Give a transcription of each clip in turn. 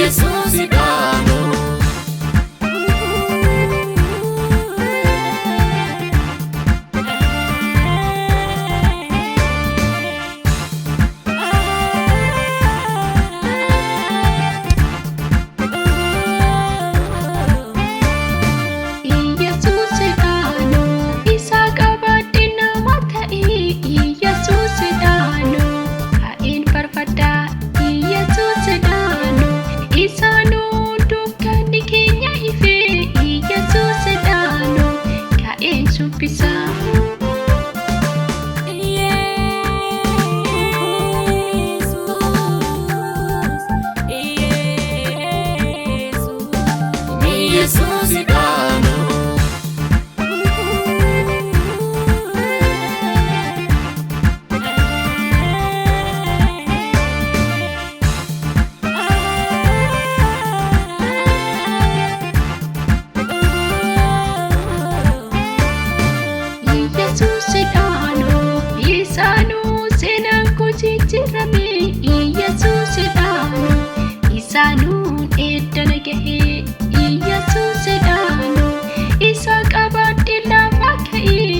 Yesuus daanu. Yesuus daanu. Yesuus daanu. Isaanu seenaan koo jijjiirame. Yesuus daanu. Isaanuun eeddana gahee. Yesuus daanu. Isa qabaadhe lafa ka'ee.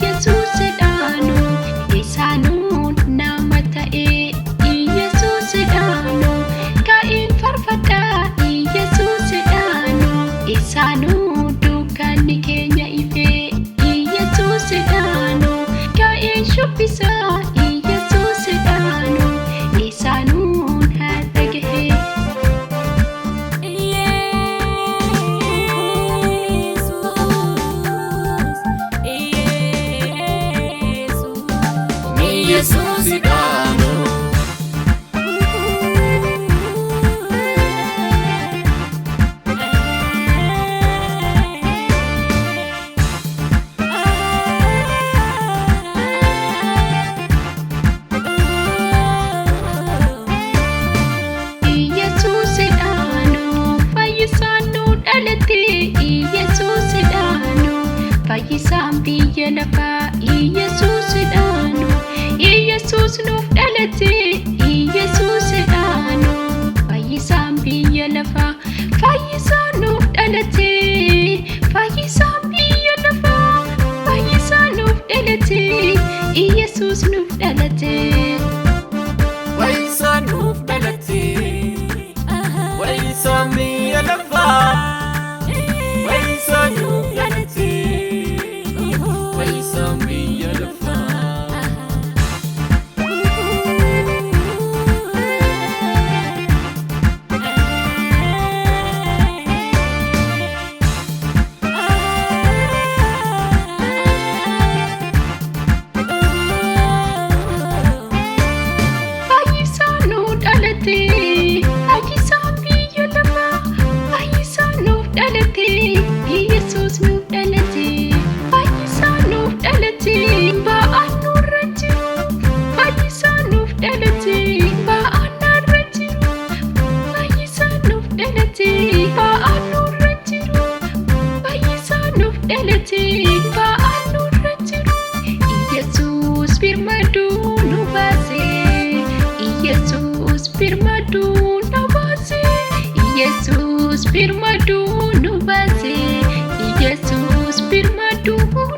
Yesuus daanu. Isaanuun nama ta'ee. Yesuus daanu. Ka'een farfadhaa. Yesuus daanu. Isaanuun dukkanni keenya ifee. Yesuus daanu. Ka'een shubbisaa. Yesuus daanu. Isaanuun haadha gahee. Yesuus daanu. Yesuus daanu. Fayyisaan nu dhalate. Yesuus daanu. Fayyisaan biyya lafaa. Yesuus daanu. Yesuus nuuf dhalate. Yesuus daanu. Fayyisaan biyya lafaa. Fayyisaan nuuf dhalate. Fayyisaan biyya lafaa. Fayyisaan nuuf dhalate. Yesuus nuuf dhalate. Fayyisaan nuuf dhalate. Fayyisaan biyya lafaa. Fayyisaan nuuf dhalate. Fayyisaan biyya lafaa. Fayyisaan nuuf dhalate. Fayyisaan biyya lafaa. Fayyisaan nuuf dhalate. Yesuus nuuf dhalate. Fayyisaan nuuf dhalate. Ba'aan nurra jiru. Fayyisaan nuuf dhalate. Ba'aan narra jiru. Fayyisaan nuuf dhalate. Ba'aan nurra jiru. Fayyisaan nuuf dhalate. Ba'aan nurra jiru. Yesuus birmaduu nu baase. Yesuus birmaduu nu baase. Yesuus birmaduu nu baase. Yesuus birmaduu.